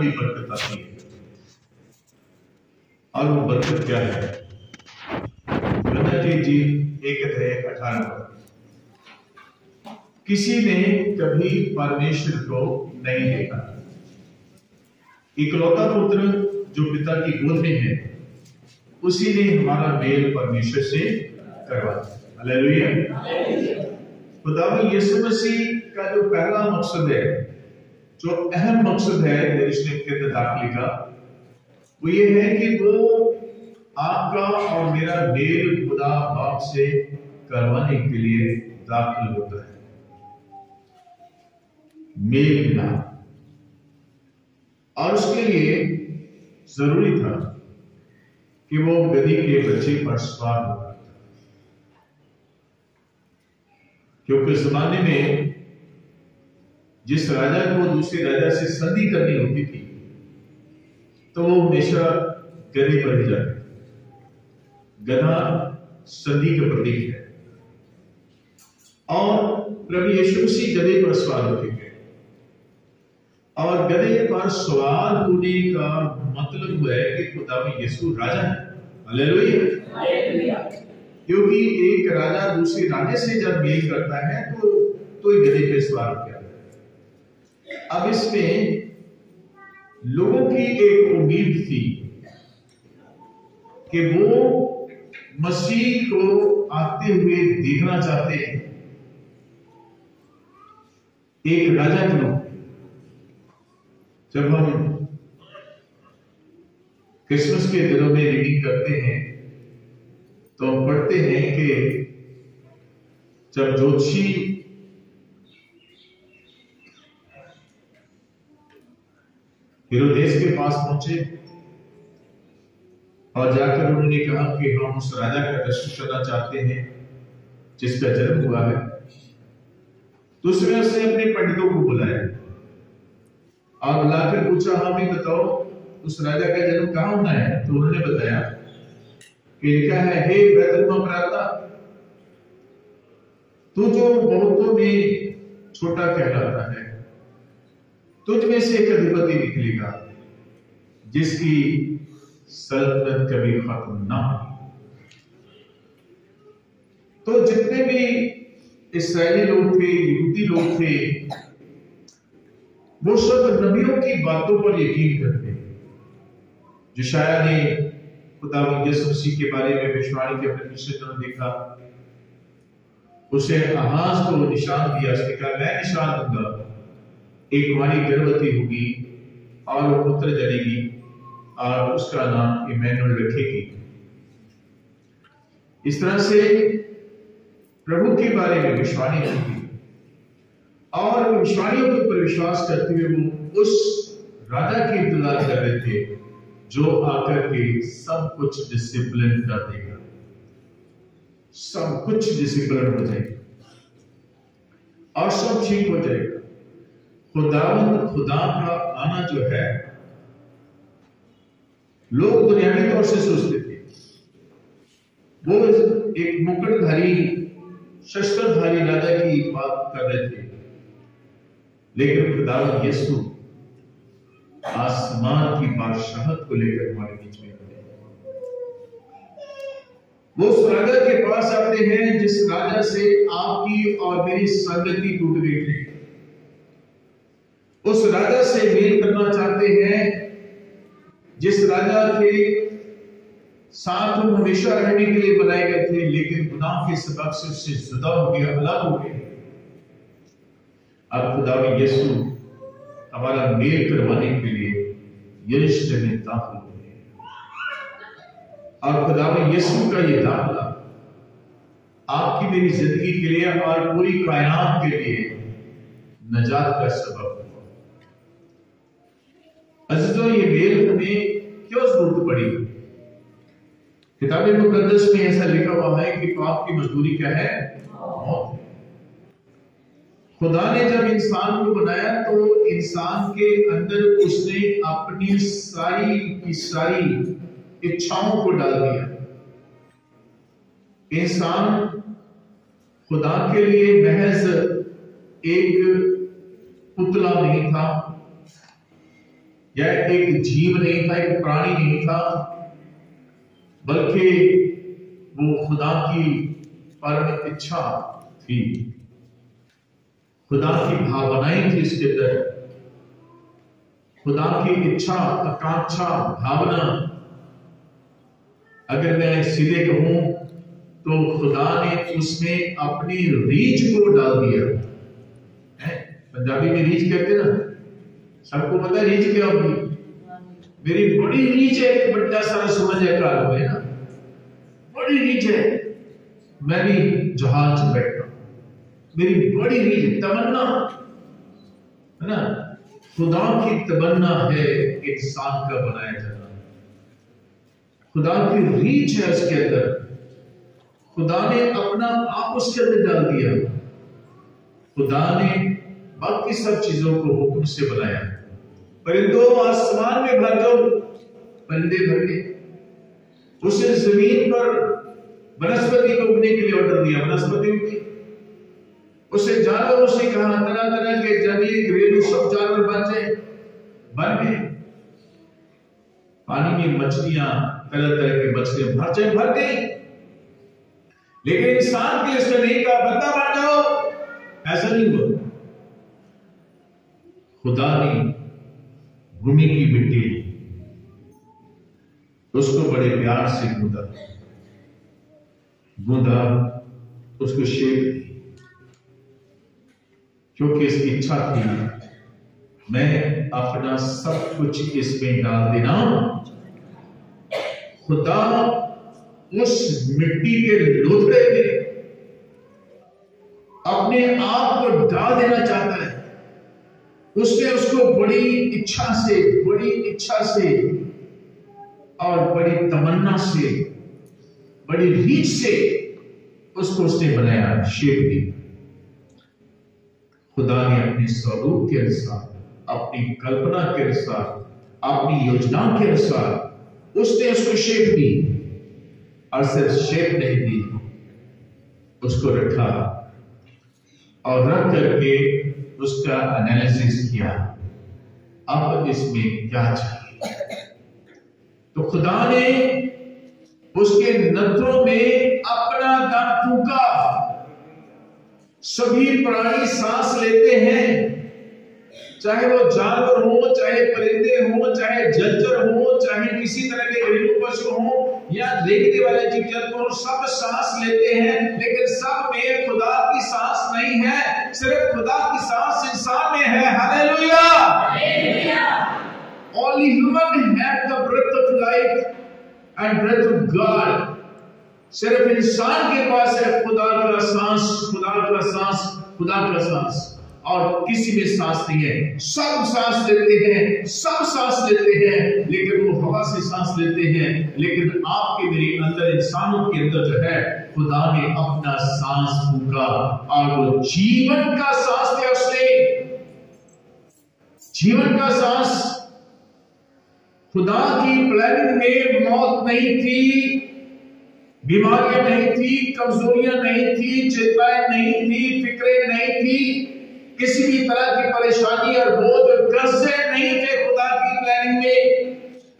भी बरकत आती है। और वो बरकत क्या है? जी 1:18 किसी ने कभी परमेश्वर को नहीं देखा, इकलौता पुत्र जो पिता की गोद में है, उसी ने हमारा मेल परमेश्वर से करवाया। हालेलुया। खुदावंद यीशु मसीह का जो पहला मकसद है, जो अहम मकसद है यरूशलेम के अंदर दाखिले का, वो ये है कि वो आपका और मेरा मेल खुदा बाप से करवाने के लिए दाखिल होता है। मेल मिला, और उसके लिए जरूरी था कि वो गधी के बच्चे पर सवार होगा, क्योंकि उस जमाने में जिस राजा को दूसरे राजा से संधि करनी होती थी तो वो हमेशा गधे पर ही जाते। गधा संधि का प्रतीक है, और प्रभु यीशु मसीह गधे पर सवार होते थे। और गधे पर सवार होने का मतलब हुआ है कि खुदावंद यीशु राजा है। हालेलुया। क्योंकि एक राजा दूसरे राजे से जब मेल करता है तो गधे पे सवार हो गया। अब इसमें लोगों की एक उम्मीद थी कि वो मसीह को आते हुए देखना चाहते हैं, एक राजा के रूप। जब हम क्रिसमस के दिनों में रीडिंग करते हैं तो हम पढ़ते हैं कि जब ज्योतिषी हेरोदेस के पास पहुंचे और जाकर उन्होंने कहा कि हम उस राजा का दर्शन करना चाहते हैं जिसका जन्म हुआ है, तो उसने अपने पंडितों को बुलाया और बुलाकर पूछा, हमें बताओ उस राजा का जन्म कहां होना है? तो उन्होंने बताया कि लिखा है, हे बैतलहम भ्राता, तू जो बहुतों में छोटा कहलाता है, तुझ में से एक अधिपति निकलेगा जिसकी सल्तनत कभी खत्म ना हो। तो जितने भी इस्राएली लोग थे, यहूदी लोग थे, वो सब नबियों की बातों पर यकीन करते हैं। यशायाह ने खुदावंद यीशु मसीह के बारे में भविष्यवाणी के अपने पिछले दिनों देखा, उसे आहाज को निशान दिया। उसने कहा, मैं निशान दूंगा, एक कुंवारी गर्भवती होगी और वो पुत्र जनेगी और उसका नाम इमैनुएल रखेगी। इस तरह से प्रभु के बारे में भविष्यवाणी की थी, और भविष्यवाणियों के ऊपर विश्वास करते हुए वो उस राजा की इंतजार कर रहे थे जो आकर के सब कुछ डिसिप्लिन कर देगा, सब कुछ डिसिप्लिन हो जाएगा और सब ठीक हो जाएगा। खुदा का आना जो है, लोग दुनियावी तौर से सोचते थे वो एक मुकुटधारी शस्त्रधारी राजा की बात कर रहे थे, लेकिन खुदावंद यीशु आसमान की बादशाहत को लेकर हमारे बीच में आते हैं। वो उस राजा के पास आते हैं जिस राजा से आपकी और मेरी संगति टूट गई थी। उस राजा से मेल करना चाहते हैं जिस राजा के साथ हम हमेशा रहने के लिए बनाए गए थे, लेकिन गुनाह के सबब से उससे जुदा हो गया, अलग हो गए। अब खुदावंद यीशु हमारा मेल करवाने के लिए यरूशलेम में दाखिल हुए, और खुदावंद यीशु का ये दाखिला आपकी मेरी जिंदगी के लिए और पूरी कायनात के लिए नजात का सबब हुआ। अज़ीज़ों, ये मेल हमें क्यों जरूरत पड़ी? किताब मुकद्दस में ऐसा लिखा हुआ है कि पाप की मजदूरी क्या है? मौत। खुदा ने जब इंसान को बनाया तो इंसान के अंदर उसने अपनी सारी की सारी इच्छाओं को डाल दिया। इंसान खुदा के लिए महज एक पुतला नहीं था, यह एक जीव नहीं था, एक प्राणी नहीं था, बल्कि वो खुदा की परम इच्छा थी, खुदा की भावनाएं थी इसके अंदर, खुदा की इच्छा, आकांक्षा, भावना। अगर मैं सीधे कहूं तो खुदा ने उसमें अपनी रीछ को डाल दिया है। पंजाबी में रीछ कहते ना, सबको पता है रीछ क्या होगी। मेरी बड़ी रीछ है, एक बड़ा सारा समझ है कार में ना, बड़ी रीछ है, मैं भी जहाज में बैठा, मेरी बड़ी रीछ, तमन्ना है ना। खुदा की तमन्ना है इंसान का बनाया जाना, खुदा की रीच है उसके अंदर, खुदा ने अपना आप उसके अंदर डाल दिया। खुदा ने बाकी सब चीजों को हुक्म से बनाया। परिंदों आसमान में भर दो, परिंदे भर गए। उसे जमीन पर वनस्पति को उगने के लिए ऑर्डर दिया, वनस्पति उगी। उसे जानवरों से कहा तरह तरह के जंगली घरेलू सब जानवर बन जाए, बन गए। पानी में मछलियां, तरह तरह की मछलियां भर गई। लेकिन इंसान के इसने नहीं कहा बंदा बन जाओ, ऐसा नहीं हुआ। खुदा ने भूमि की मिट्टी उसको बड़े प्यार से गूंदा, उसको शेप दी, क्योंकि इसकी इच्छा थी मैं अपना सब कुछ इसमें डाल देना। खुदा उस मिट्टी के लोथड़े में अपने आप को डाल देना चाहता है। उसने उसको बड़ी इच्छा से और बड़ी तमन्ना से, बड़ी रीच से उसको उसने बनाया, शेप दी। खुदा ने अपने स्वरूप के अनुसार, अपनी कल्पना के अनुसार, अपनी योजना के अनुसार उसने उसको शेप दी। और सिर्फ शेप नहीं दी, उसको रखा और रख करके उसका एनालिसिस किया, अब इसमें क्या चाहिए। तो खुदा ने उसके नथनों में अपना दम फूंका। सभी प्राणी सांस लेते हैं, चाहे वो जानवर हो, चाहे परिंदे हो, चाहे जलचर हो, चाहे किसी तरह के घरेलू पशु हो या रेंगने वाले जीव जंतु हो, सब सांस लेते हैं। लेकिन सब में खुदा की सांस नहीं है, सिर्फ खुदा की सांस इंसान में है। Hallelujah! Only human have the breath of life and breath of God. सिर्फ इंसान के पास है खुदा का सांस, खुदा का सांस, खुदा का सांस, और किसी में सांस नहीं है। सब सांस लेते हैं, सब सांस लेते हैं, लेकिन वो हवा से सांस लेते हैं। लेकिन आपके मेरे अंदर, इंसानों के अंदर जो है, खुदा ने अपना सांस फूंका और वो जीवन का सांस दिया उसने, जीवन का सांस। खुदा की प्लानिंग में मौत नहीं थी, बीमारियां नहीं थी, कमजोरियां नहीं थी, चिंताएं नहीं थी, फिक्रें नहीं थी, किसी भी तरह की परेशानी और बोझ और कर्जे नहीं थे खुदा की प्लानिंग में।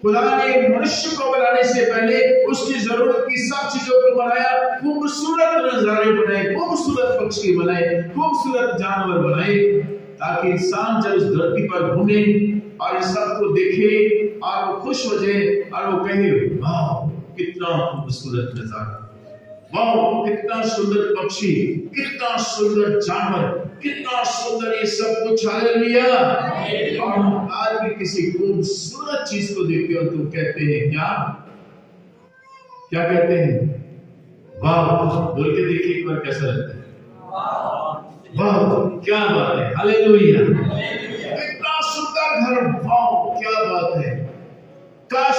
खुदा ने मनुष्य को बनाने से पहले उसकी जरूरत की सब चीजों को बनाया। खूबसूरत नजारे बनाए, खूबसूरत पक्षी बनाए, खूबसूरत जानवर बनाए, ताकि इंसान जब इस धरती पर घूमे और इस सब को देखे और वो खुश हो जाए और वो कहे वाह कितना खूबसूरत नजारा, वाह कितना सुंदर पक्षी, कितना सुंदर जानवर, कितना सुंदर ये सब कुछ। हालेलुया! और हम आज भी किसी खूबसूरत चीज को देखते हो तो कहते हैं क्या कहते हैं? वाह! बोल के देखिए एक बार कैसा लगता है। वाह क्या बात है! हालेलुया! कितना सुंदर घर, वाह क्या बात है! काश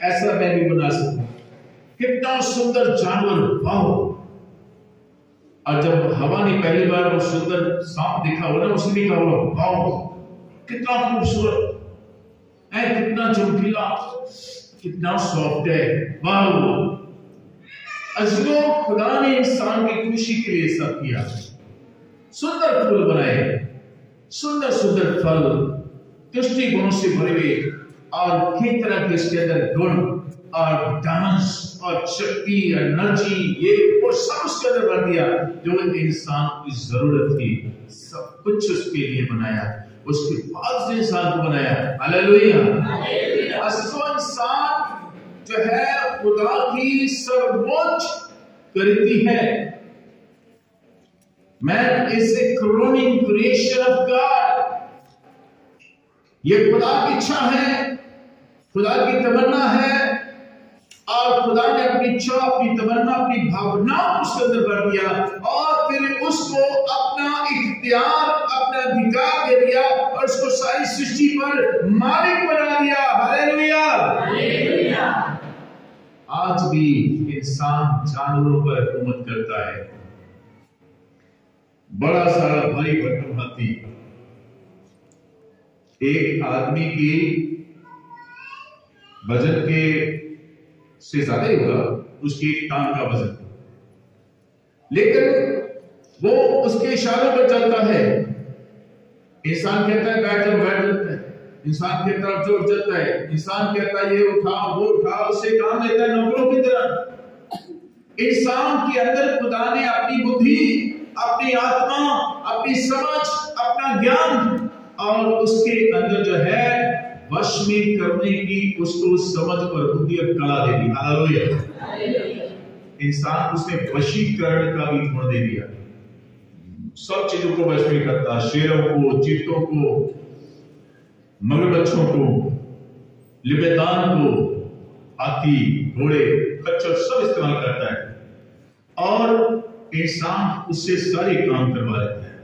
ऐसा मैं भी बना सकूं। कितना सुंदर जानवर, वाह! और जब हवा ने पहली बार वो सुंदर सांप देखा हो ना, उसने कहा वाह कितना खूबसूरत है, कितना चमकीला, कितना सॉफ्ट है, वाह! अज़ीज़ों, खुदा ने इंसान की खुशी के लिए सब किया। सुंदर फूल बनाए, सुंदर सुंदर फल, दृष्टिकोणों से भरे हुए और कई तरह के इसके अंदर गुण और डांस और शक्ति एनर्जी ये वो सब उसके अंदर भर दिया जो इंसान की जरूरत थी। सब कुछ उसके लिए बनाया, उसके बाद से इंसान को बनाया। हालेलुया। असो इंसान जो है खुदा की सर्वोच्च कृति है। Man is a crowning creation of God। ये खुदा की इच्छा है, खुदा की तमन्ना है और खुदा ने अपनी इच्छा, अपनी तमन्ना, अपनी भावना उसके अंदर भर दिया और फिर उसको अपना इख्तियार, अपना अधिकार दे दिया और उसको सारी सृष्टि पर मालिक बना दिया। हालेलुया। आज भी इंसान जानवरों पर हुकूमत करता है। बड़ा सारा भारी भरकम हाथी एक आदमी की वजन के से ज्यादा ही होगा, उसकी टांग का वजन, लेकिन वो उसके इशारों पर चलता है। इंसान कहता है बैठ जाओ, बैठ जाता है। इंसान की तरफ जोर चलता है, इंसान कहता है ये उठाओ, वो उठाओ, उससे काम लेता है नौकरों की तरह। इंसान के अंदर खुदा ने अपनी बुद्धि, अपनी आत्मा, अपनी समझ, अपना ज्ञान और उसके अंदर जो है वश में करने की उसको समझ और बुद्धि और कला दे दी। हालेलुया। इंसान उसने वशीकरण का भी गुण दे दिया। सब चीजों को वश में करता, शेरों को, चीतों को, मगरमच्छों को, लिबेदान को, हाथी, घोड़े, खच्चर सब इस्तेमाल करता है और इंसान उससे सारे काम करवा लेता है।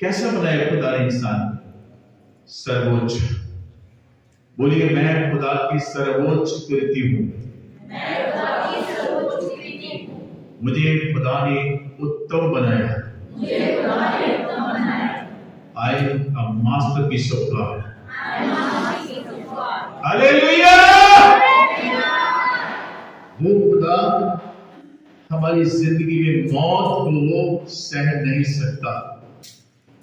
कैसा बनाया खुदा ने इंसान? सर्वोच्च। बोलिए मैं खुदा की सर्वोच्च कृति हूं। मुझे खुदा ने उत्तम बनाया। I am a masterpiece of God. Hallelujah. वो खुदा हमारी जिंदगी में मौत को सह नहीं सकता।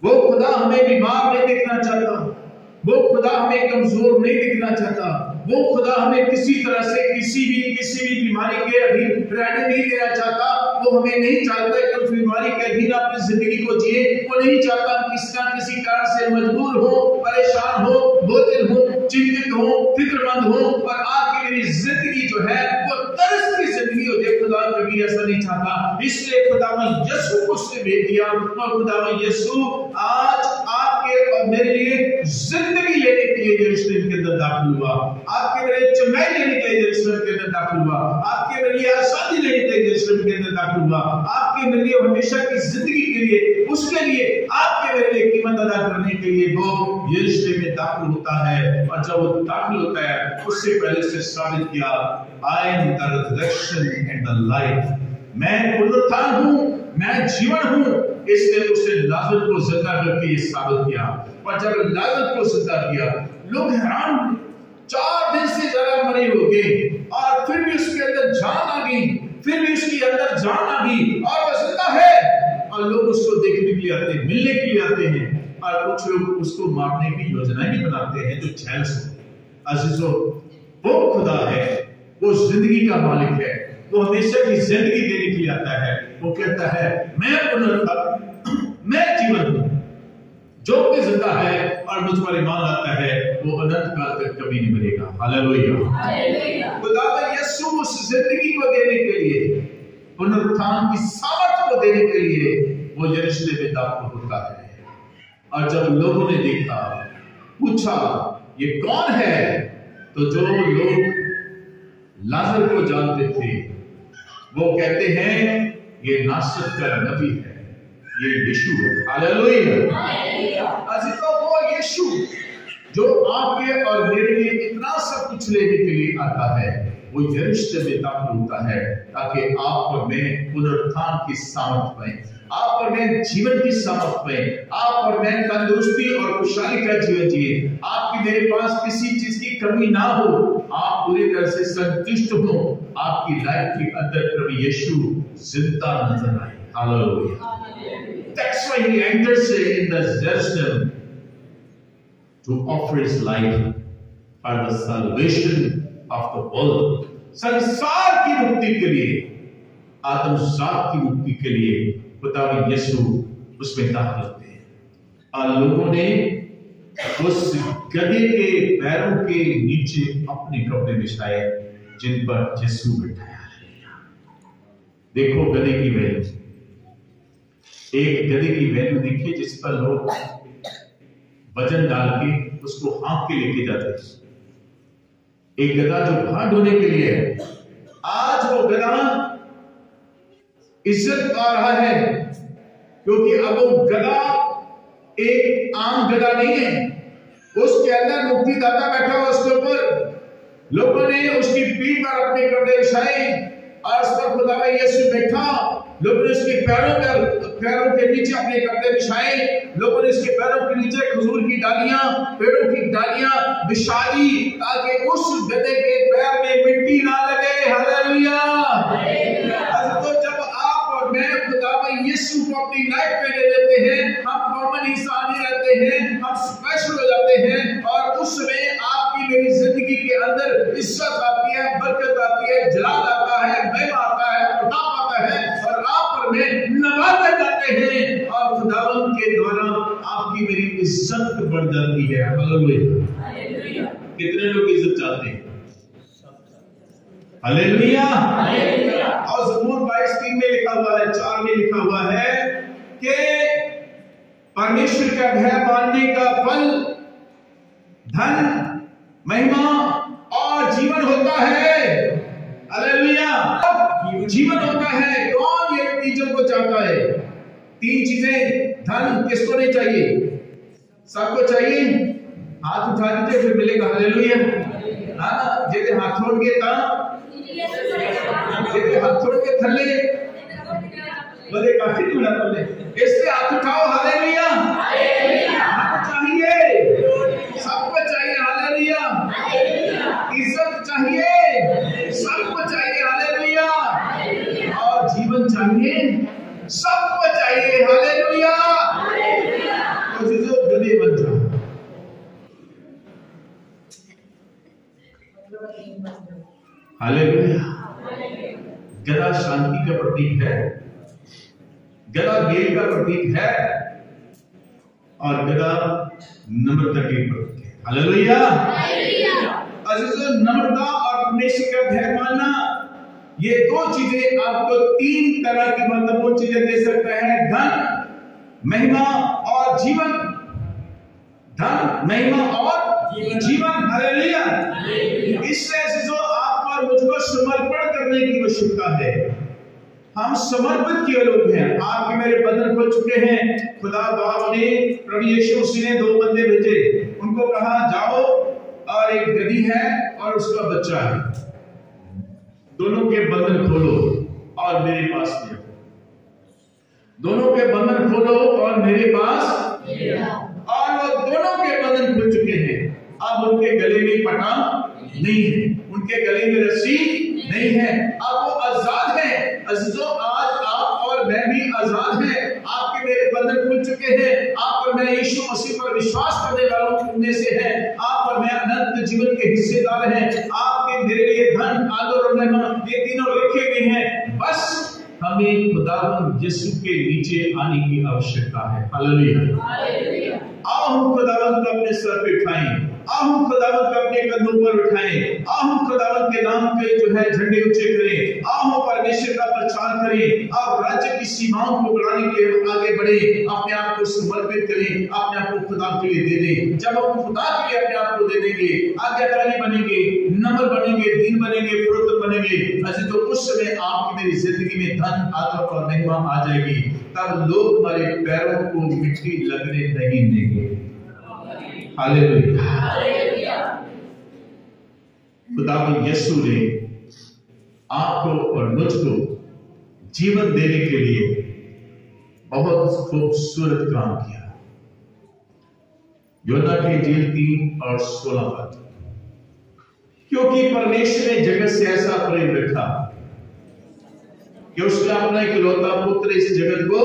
वो खुदा हमें बीमार नहीं देखना चाहता, वो खुदा हमें कमजोर नहीं देखना चाहता, वो खुदा हमें किसी तरह से किसी भी बीमारी के अधीन रहने नहीं देना चाहता। वो हमें नहीं चाहता कि उस बीमारी के अधीन अपनी जिंदगी को जिए। वो नहीं चाहता हम किसी कारण से मजबूर हो, परेशान हो, बोझिल हो, चिंतित हो, फिक्रमंद हो और आपकी मेरी जिंदगी जो है वो तरस की जिंदगी हो जाए। खुदा कभी ऐसा नहीं चाहता। इसलिए खुदा ने यीशु को उसने भेज दिया और खुदा ने यीशु आज आपके और मेरे लिए जिंदगी लेने के लिए यरूशलेम के अंदर दाखिल हुआ। आपके मेरे चंगाई लेने के लिए यरूशलेम के अंदर दाखिल हुआ। आपके मेरे लिए आजादी लेने के लिए यरूशलेम के अंदर दाखिल हुआ। आपके मेरे लिए हमेशा की जिंदगी के लिए, उसके लिए आपके मेरे लिए कीमत अदा करने के लिए वो यरूशलेम में दाखिल होता है। और जब वो दाखिल होता है उससे पहले से साबित किया I am the resurrection and the life. मैं पुनरुत्थान हूं, मैं जीवन हूं। इसने उसे लाजर को जिंदा करके ये साबित किया। और जब लाजर को जिंदा किया लोग हैरान हुए। 4 दिन से ज्यादा मरे हो गए और फिर भी उसके अंदर जान आ गई, फिर भी उसके अंदर जान आ गई और वो जिंदा है। और लोग उसको देखने के लिए आते हैं, मिलने के लिए आते हैं और कुछ लोग उसको मारने की योजनाएं भी बनाते हैं जो छैल से। अजीजों, वो खुदा है, वो जिंदगी का मालिक है, वो हमेशा की जिंदगी देने के लिए आता है। वो कहता है मैं पुनरुत्थान, मैं जीवन हूं। जो भी जिंदा है और मुझ पर ईमान लाता है वो अनंत काल तक कभी नहीं मरेगा। हालेलुया। खुदा यीशु उस जिंदगी को देने के लिए, पुनरुत्थान की सामर्थ को देने के लिए वो यरूशलेम में दाखिल होता है। और जब लोगों ने देखा, पूछा ये कौन है, तो जो लोग लाजर को जानते थे वो कहते हैं ये नासरत का नबी है, ये यीशु है। हालेलुया। अजीजों, वो यीशु जो आपके और मेरे लिए इतना सब कुछ लेने के लिए आता है वो यरूशलेम में दाखिल होता है ताकि आप और मैं पुनरुत्थान की सामर्थ पाएं, आप और मैं जीवन की सामर्थ पाएं, आप और मैं तंदुरुस्ती और खुशहाली का जीवन जिए। आपकी मेरे पास किसी चीज की कमी ना हो, आप पूरी तरह से संतुष्ट हो, आपकी लाइफ के अंदर प्रभु यीशु जिंदा नजर आए। Hallelujah. That's why he enters in the Jerusalem to offer his life for the salvation of the world. संसार की मुक्ति के लिए, आत्मसात की मुक्ति के लिए खुदावंद यीशु उसमें दाखिल होते हैं। और लोगों ने उस गधे के पैरों के नीचे अपने कपड़े बिछाए जिन पर यीशु बैठाया। देखो गधे की वैल्यू, एक गधे की वैल्यू देखिए जिस पर लोग वजन डाल के उसको हाँक के लेके जाते हैं। एक गधा जो भार ढोने के लिए है, आज वो गधा इज्जत पा रहा है क्योंकि अब वो गधा एक आम गधा नहीं है, उसके अंदर मुक्तिदाता बैठा हुआ उसके ऊपर। लोगों ने उसकी पीठ पर अपने कपड़े बिछाए और उस पर खुदा में यीशु बैठा। लोगों ने उसके पैरों के नीचे अपने कपड़े बिछाए। लोगों ने उसके पैरों के नीचे खजूर की डालियां, पेड़ों की डालियां बिछा दी ताकि उस गधे के पैर में मिट्टी ना लगे। हालेलुया। तो जब आप और मैं खुदा में यीशु को अपनी लाइफ में ले लेते हैं, हम कॉमन इंसान ही रहते हैं, हम स्पेशल हो जाते हैं और उस समय आपकी मेरी जिंदगी के अंदर इज्जत आती है, बरकत आती है, जलाल आता है, महिमा आता है, प्रताप आता है और आप और मैं नवाजे जाते हैं और खुदावंद के द्वारा आपकी मेरी इज्जत बढ़ जाती है। हालेलुया। कितने लोग इज्जत चाहते हैं? हालेलुया। और ज़बूर 22:3 में लिखा हुआ है, 4 में लिखा हुआ है कि परमेश्वर का भय मानने का फल धन, महिमा और जीवन होता है। हालेलुया। जीवन होता है। कौन ये चीजों को चाहता है? 3 चीजें। धन किसको नहीं चाहिए? सबको चाहिए। हाथ उठा दीजिए फिर मिलेगा। हालेलुया। हाँ, जेते हाथ छोड़ के हाथ छोड़ के थल्ले बोले काफी दूर बोले इससे हाथ उठाओ। हालेलुया। हाथ चाहिए, सबको चाहिए। हालेलुया। इज्जत चाहिए, सबको चाहिए। हालेलुया। और जीवन चाहिए, सबको चाहिए। हालेलुया। तो जो गधे बन जाओ। हालेलुया। गधा शांति का प्रतीक है, गधा मेल का प्रतीक है और गधा नम्रता के प्रतीक है। हालेलुया। अजीजों, नम्रता और परमेश्वर का भय मानना, ये 2 चीजें आपको 3 तरह की महत्वपूर्ण चीजें दे सकता है। धन, महिमा और जीवन। धन, महिमा और जीवन। हालेलुया। इससे अजीजों आपको और मुझको समर्पण करने की आवश्यकता है। हम समर्पित किए लोग हैं। आपके मेरे बंधन खुल चुके हैं। खुदा बाप ने, प्रभु यीशु मसीह ने 2 बंदे भेजे, उनको कहा जाओ और एक गधी है और उसका बच्चा है, दोनों के बंधन खोलो और मेरे पास ले आओ। दोनों के बंधन खोलो और मेरे पास ले आओ। और वो दोनों के बंधन खुल चुके हैं। अब उनके गले में पटा नहीं है, उनके गले में रस्सी नहीं है, अब वो आजाद है। अजीजों, आज आप और मैं भी आजाद हैं। आपके मेरे बंधन खुल चुके हैं। आप और मैं यीशु मसीह पर विश्वास करने वालों में से हैं। आप और मैं अनंत जीवन के हिस्सेदार हैं। आपके मेरे लिए धन, आदर और महिमा ये तीनों रखे गए हैं। बस हमें खुदावंद यीशु के नीचे आने की आवश्यकता है। हालेलुया। आओ हम खुदावंद को अपने सर पे उठाएं। आओ हम खुदावंद को अपने कंधों पर उठाएं। आओ हम खुदावंद के नाम पे जो है झंडे ऊंचे करें। आओ हम परमेश्वर का प्रचार करें। आओ राज्य की सीमाओं को बढ़ाने के लिए आगे बढ़े। अपने आप को समर्पित करें, अपने आप को खुदा के लिए दे दें। जब हम खुदा के लिए अपने आप को दे देंगे, आज्ञाकारी बनेंगे, नम्र बनेंगे, दीन बनेंगे, फरोख्त बनेंगे, तो उस समय आपकी मेरी जिंदगी में धन, आदर और महिमा आ जाएगी। तब लोग हमारे पैरों को मिट्टी लगने नहीं देंगे। हालेलुया। खुदा यीशु ने आपको और मुझको जीवन देने के लिए बहुत खूबसूरत काम किया। योना के जेल 3 और 16 पद, क्योंकि परमेश्वर ने जगत से ऐसा प्रेम रखा कि उसने अपना इकलौता पुत्र इस जगत को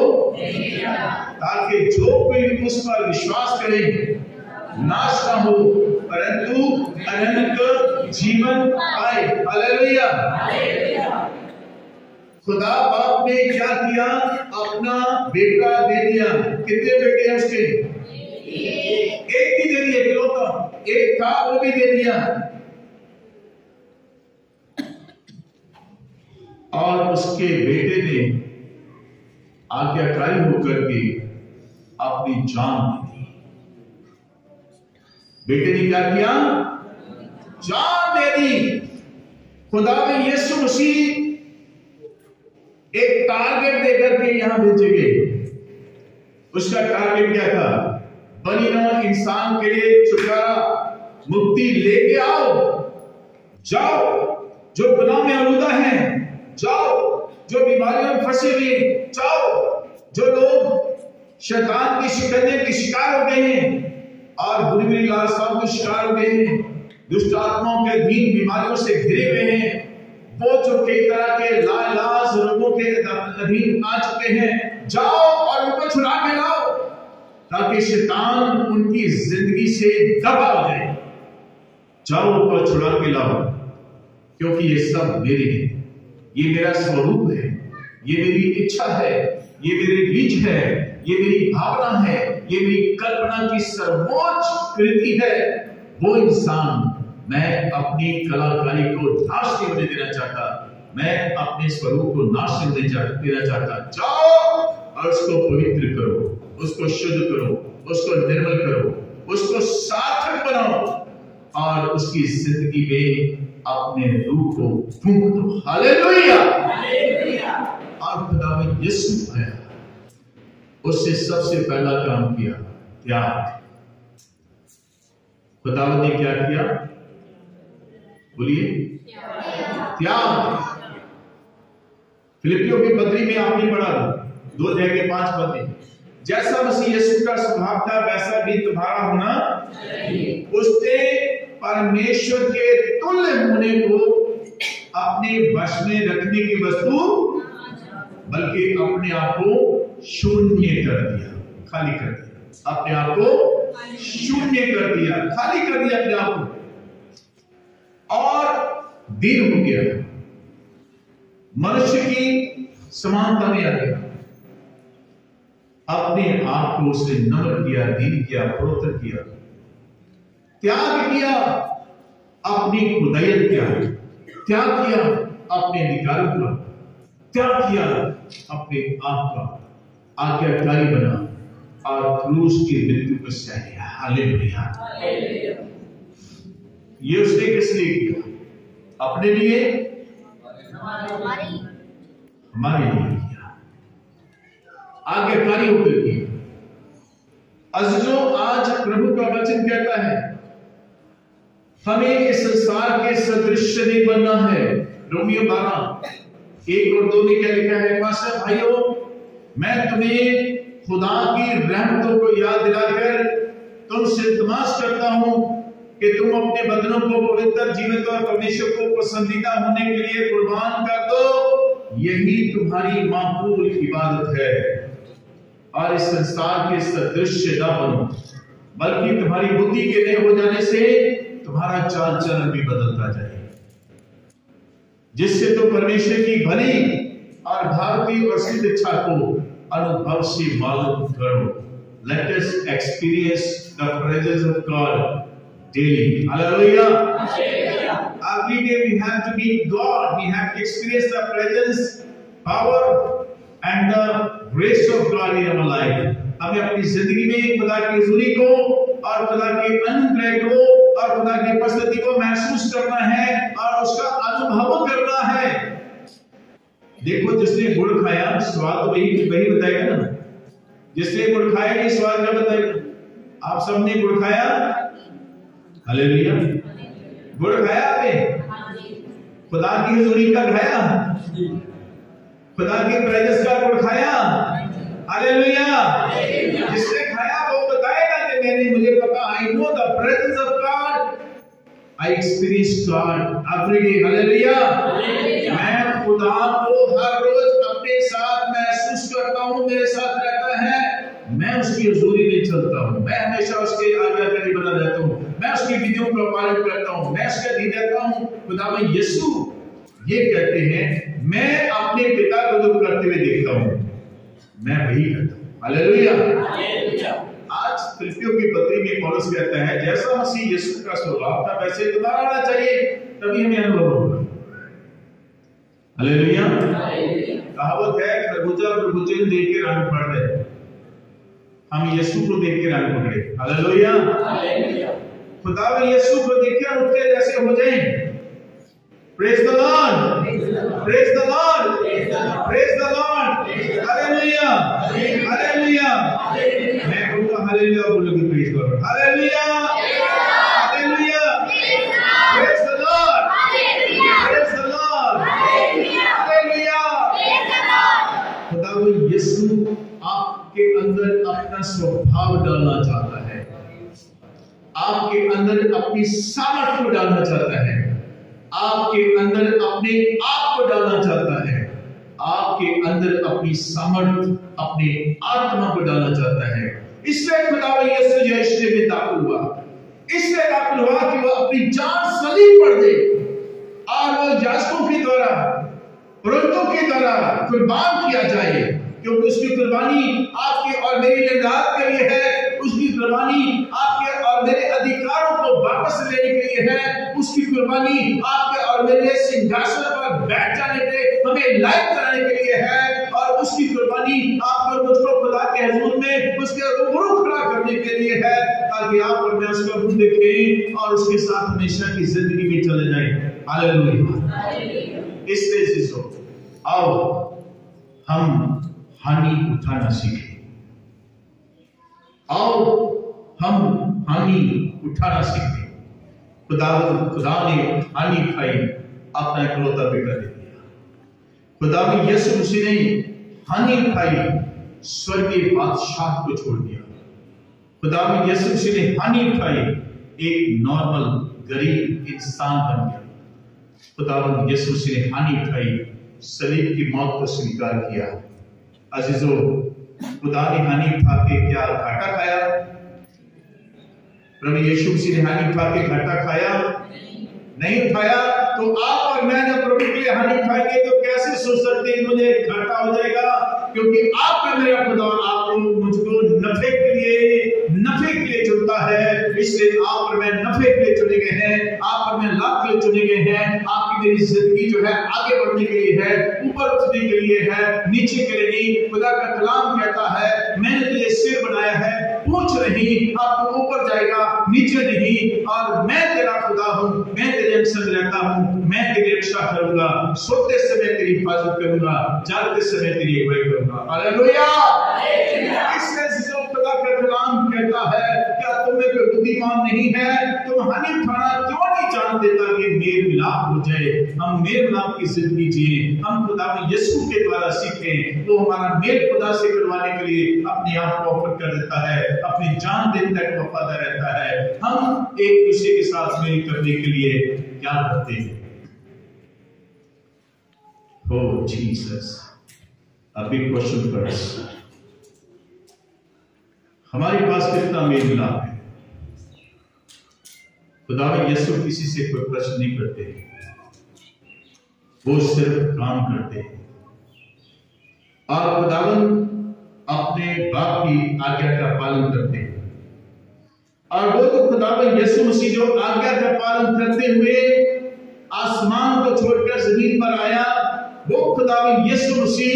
ताकि जो कोई उस पर विश्वास करे नाश ना हो, परंतु अनंत जीवन पाए। हालेलुया। खुदा बाप ने क्या किया? अपना बेटा दे दिया। कितने बेटे हैं उसके? एक ही दे दिया, इकलौता एक था, वो भी दे दिया। और उसके बेटे ने आज्ञाकारी होकर के अपनी जान दे दी। बेटे ने क्या किया? जान दे दी। खुदा ने यीशु मसीह एक टारगेट देकर के यहां भेजे गए। उसका टारगेट क्या था? बनी नौ इंसान के लिए छुटकारा, मुक्ति लेके आओ। जाओ जो गुनाह में आलूदा है, जाओ जो बीमारियों में फंसे हुए, जाओ जो लोग शैतान के शिकंजे के शिकार हो गए हैं और बुरी बुरी लालसाओं के शिकार हो गए हैं, दुष्ट आत्माओं के अधीन बीमारियों से घिरे हुए हैं, वो जो कई तरह के लाइलाज रोगों के अधीन आ चुके हैं, जाओ और उनको छुड़ा के लाओ ताकि शैतान उनकी जिंदगी से दबा हो जाए। जाओ उनको छुड़ा के लाओ, क्योंकि ये सब मेरे हैं, ये मेरा स्वरूप है, ये मेरी इच्छा है, ये मेरे बीज है, ये मेरी भावना है, ये मेरी कल्पना की सर्वोच्च कृति है। वो इंसान मैं अपनी कलाकारी को नाश नहीं होने देना चाहता, मैं अपने स्वरूप को नाश नहीं देना चाहता। जाओ और उसको पवित्र करो, उसको शुद्ध करो, उसको निर्मल करो, उसको सार्थक बनाओ और उसकी जिंदगी में अपने रूह को फूंक दो। हालेलुया। और खुदा में यीशु आया, उससे सबसे पहला काम किया त्याग। खुदा ने क्या किया? बोलिए, त्याग। फिलिपियों की पत्री में आपने पढ़ा 2 अध्याय के 5 पद में, जैसा मसीह यीशु का स्वभाव था वैसा भी तुम्हारा होना चाहिए। उसने परमेश्वर के तुल्य होने को अपने वश में रखने की वस्तु बल्कि अपने आप को शून्य कर दिया, खाली कर दिया। अपने आप को शून्य कर दिया, खाली कर दिया अपने आप को, और दीन हो गया, मनुष्य की समानता में आ गया। अपने आप को उसने नम्र किया, दीन किया, पवित्र किया, त्याग किया, अपनी खुदायत किया, त्याग किया अपने निकालों का, त्याग किया अपने आप का, आज्ञाकारी बना और क्रूस की मृत्यु को सह लिया। हालेलुया। ये उसने किस लिए किया? अपने लिए, हमारे लिए किया, आज्ञाकारी होकर किया। अज़ीज़ों, आज प्रभु का वचन कहता है हमें इस संसार के सदृश्य नहीं बनना है। रोमियो 12:1 और 2 में क्या लिखा है? पास्टर भाइयों, मैं तुम्हें खुदा की रहमतों को याद दिलाकर तुमसे इल्तिमास करता हूं कि तुम अपने बदनों को पवित्र, जीवित और परमेश्वर को पसंदीदा होने के लिए कुर्बान कर दो। यही तुम्हारी माकूल इबादत है। और इस संसार के सदृश्य न बनो, बल्कि तुम्हारी बुद्धि के नए हो जाने से तुम्हारा चाल चलन भी बदलता जाए, जिससे तुम परमेश्वर की भली और भावती और सिद्ध इच्छा को अनुभव से मालूम करो। Let us experience the presence of God daily. Hallelujah. Every day we have to meet God. We have to experience the presence, power, and the grace of God in our life. हमें अपनी जिंदगी में खुदा की हुजूरी को और खुदा के अनुग्रह को और खुदा की उपस्थिति को महसूस करना है और उसका अनुभव करना है। देखो, जिसने गुड़ खाया स्वाद वही बताएगा ना। जिसने गुड़ खाया ये स्वाद क्या बताएगा? आप सबने गुड़ खाया? हालेलुया। गुड़ खाया आपने? खुदा की हुजूरी का खाया? खुदा की प्रेजेंस का गुड़ खाया? हालेलुया। जिसने खाया वो बताएगा कि मैंने, मुझे पता, I know the presence of God, I experience God every day. Hallelujah. मैं खुदा को हर रोज अपने साथ महसूस करता हूं, मेरे साथ रहता है मैं उसकी हजूरी में चलता हूँ, मैं हमेशा उसके आज्ञाकारी बना रहता हूँ, मैं उसकी विधियों का पालन करता हूँ, मैं उसका अधीन रहता हूँ। खुदावंद यीशु ये कहते हैं, मैं अपने पिता को जो करते हुए देखता हूँ मैं वही करता हूँ। हालेलुया। आज फिलिपियों की पत्री में पौलुस कहता है, जैसा मसीह यीशु का स्वभाव था वैसे तुम्हारा होना चाहिए, तभी हमें अनुभव होगा। हालेलुया। कहावत है, खरबूजा खरबूजे को देख के रंग पड़ रहे, हम यीशु को देख के रंग पकड़े। हालेलुया। खुदा में यीशु को देखकर उठते जैसे हो जाए। Praise the Lord, praise the Lord, praise the Lord. Hallelujah, hallelujah. मैं कहूँगा हालेलुया, बोलोगे praise the Lord. Hallelujah, hallelujah. Praise the Lord, praise the Lord. Hallelujah. खुदा में यीशु आपके अंदर अपना स्वभाव डालना चाहता है, आपके अंदर अपनी सामर्थ को डालना चाहता है, आपके अंदर अपने आप को डालना चाहता है, आपके अंदर अपनी सामर्थ, अपने आत्मा को डालना चाहता है। इसलिए खुदावंद यीशु यरूशलेम में दाखिल हुआ, इसलिए दाखिल हुआ कि वो अपनी जान सलीब पर दे और वो याजकों के द्वारा, पुरोहितों के द्वारा कुर्बान किया जाए, क्योंकि उसकी कुर्बानी आपके और मेरे लिए राहत के लिए है, उसकी कुर्बानी आपके और मेरे अधिकारों को वापस लेने के लिए है, उसकी कुर्बानी आपके और मेरे सिंहासन पर बैठ जाने के हमें लायक कराने के लिए है, और उसकी कुर्बानी आप और मुझको खुदा के हुजूर में उसके रूबरू खड़ा करने के लिए है, ताकि आप और मैं उसका रूप देखें और उसके साथ हमेशा की जिंदगी में चले जाएं। हालेलुया। इसलिए जीसो आओ हम हानि उठाना सीखें, आओ हम हानि उठाना सीखें। खुदा ने हानि उठाई, अपना इकलौता बेटा दे दिया। खुदा ने यीशु मसीह ने हानि उठाई, स्वर्गीय बादशाह को छोड़ दिया। खुदा ने यीशु मसीह ने हानि उठाई, एक नॉर्मल गरीब इंसान बन गया। खुदावंद यीशु मसीह ने हानि उठाई, सलीब की मौत को स्वीकार किया। अजीजों, खुदा ने हानि उठा के क्या घाटा खाया? प्रभु यीशु मसीह ने हानि उठा के घाटा खाया? नहीं उठाया। तो आप और मैं जब प्रभु के लिए हानि उठाएंगे तो कैसे सोच सकते हैं मुझे घाटा हो जाएगा? क्योंकि आपका मेरा खुदा आपको मुझको नफे के लिए चुनता है। इसलिए आप और मैं नफे के लिए चुने गए हैं, आप और मैं लाभ के लिए चुने गए हैं। आपकी मेरी जिंदगी जो है आगे बढ़ने के लिए है, ऊपर उठने के लिए है, नीचे के लिए नहीं। खुदा का कलाम कहता है, मैंने तुझे सिर बनाया है, पूछ नहीं, आपको ऊपर जाएगा, नीचे नहीं। और मैं तेरा खुदा हूँ, मैं तेरे संग रहता हूँ, मैं तेरी रक्षा करूंगा, सोते समय तेरी हिफाजत करूंगा, जागते समय तेरी अगुवाई करूंगा। हालेलुया। इसलिए जो खुदा का कलाम कहता है, क्या तुम में कोई बुद्धिमान नहीं है? तुम हानि उठाना क्यों नहीं जानते ताकि मेल मिलाप हो जाए, हम मेल मिलाप की जिंदगी जिए, हम खुदा में यीशु के द्वारा सीखें। तो हमारा मेल खुदा से करवाने के लिए अपने आप को ऑफर कर देता है, अपनी जान देने तक वफादार रहता है। हम एक दूसरे के साथ मेल करने के लिए क्या करते हैं? Oh Jesus, a big question for us. हमारे पास कितना मेल मिलाप है? खुदावंद यीशु किसी से कोई प्रश्न नहीं करते, वो सिर्फ काम करते हैं। और खुदावंद अपने बाप की आज्ञा का पालन करते हैं। और वो तो खुदावंद यीशु मसीह जो आज्ञा का पालन करते हुए आसमान को छोड़कर जमीन पर आया, वो खुदावंद यीशु मसीह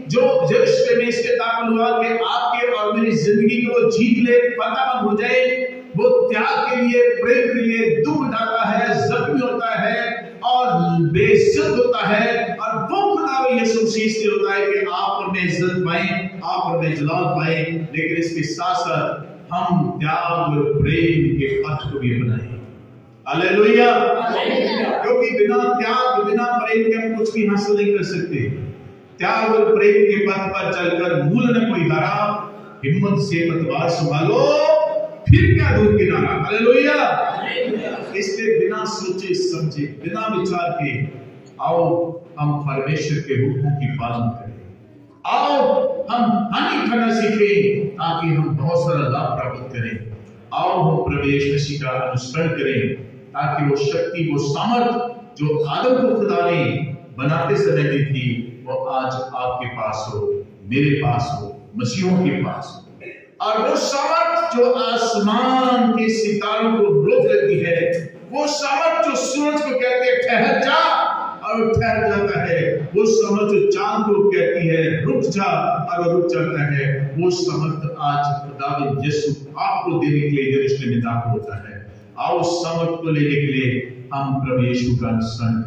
जो यरूशलेम में इसके दाखिल हुआ कि आपके और मेरी जिंदगी को जीत ले, फतेहमंद हो जाए। वो त्याग के लिए, प्रेम के लिए दुख उठाता है, जख्मी होता है और बेइज्जत होता है। और वो खुदावंद यीशु मसीह से होता है कि आप और मैं इज्जत पाए, आप और मैं जलाल पाए। लेकिन इसके साथ साथ हम त्याग और प्रेम के पथ को भी बनाए। हालेलुया। क्योंकि बिना त्याग, बिना प्रेम के हम कुछ भी हासिल नहीं कर सकते। त्याग और प्रेम के पथ पर चलकर मूल न कोई हारा, हिम्मत से पतवार संभालो, फिर क्या दूर किनारा। हालेलुया। इसलिए बिना सोचे समझे, बिना विचार के आओ हम परमेश्वर के हुक्मों की पालन करें। आओ हम हानि करना सीखें ताकि हम बहुत सारा लाभ प्राप्त करें। आओ हम प्रभु यीशु मसीह का अनुसरण करें ताकि वो शक्ति, वो सामर्थ जो आदम को खुदा ने बनाते समय दी थी, वो आज आपके पास हो, मेरे पास हो, मसीहों के पास हो। और वो सामर्थ जो आसमान के सितारों को रोक लेती है, वो सामर्थ जो सूरज को कहते हैं ठहर जा और ठहर जाता है, वो समर्थ जो चांद को कहती है रुक जा और रुक जाता है, वो समर्थ आज खुदावंद यीशु आपको देने के लिए यरूशलेम में दाखिल होता है। आओ समर्थ को लेने के लिए हम प्रभु यीशु का अनुसरण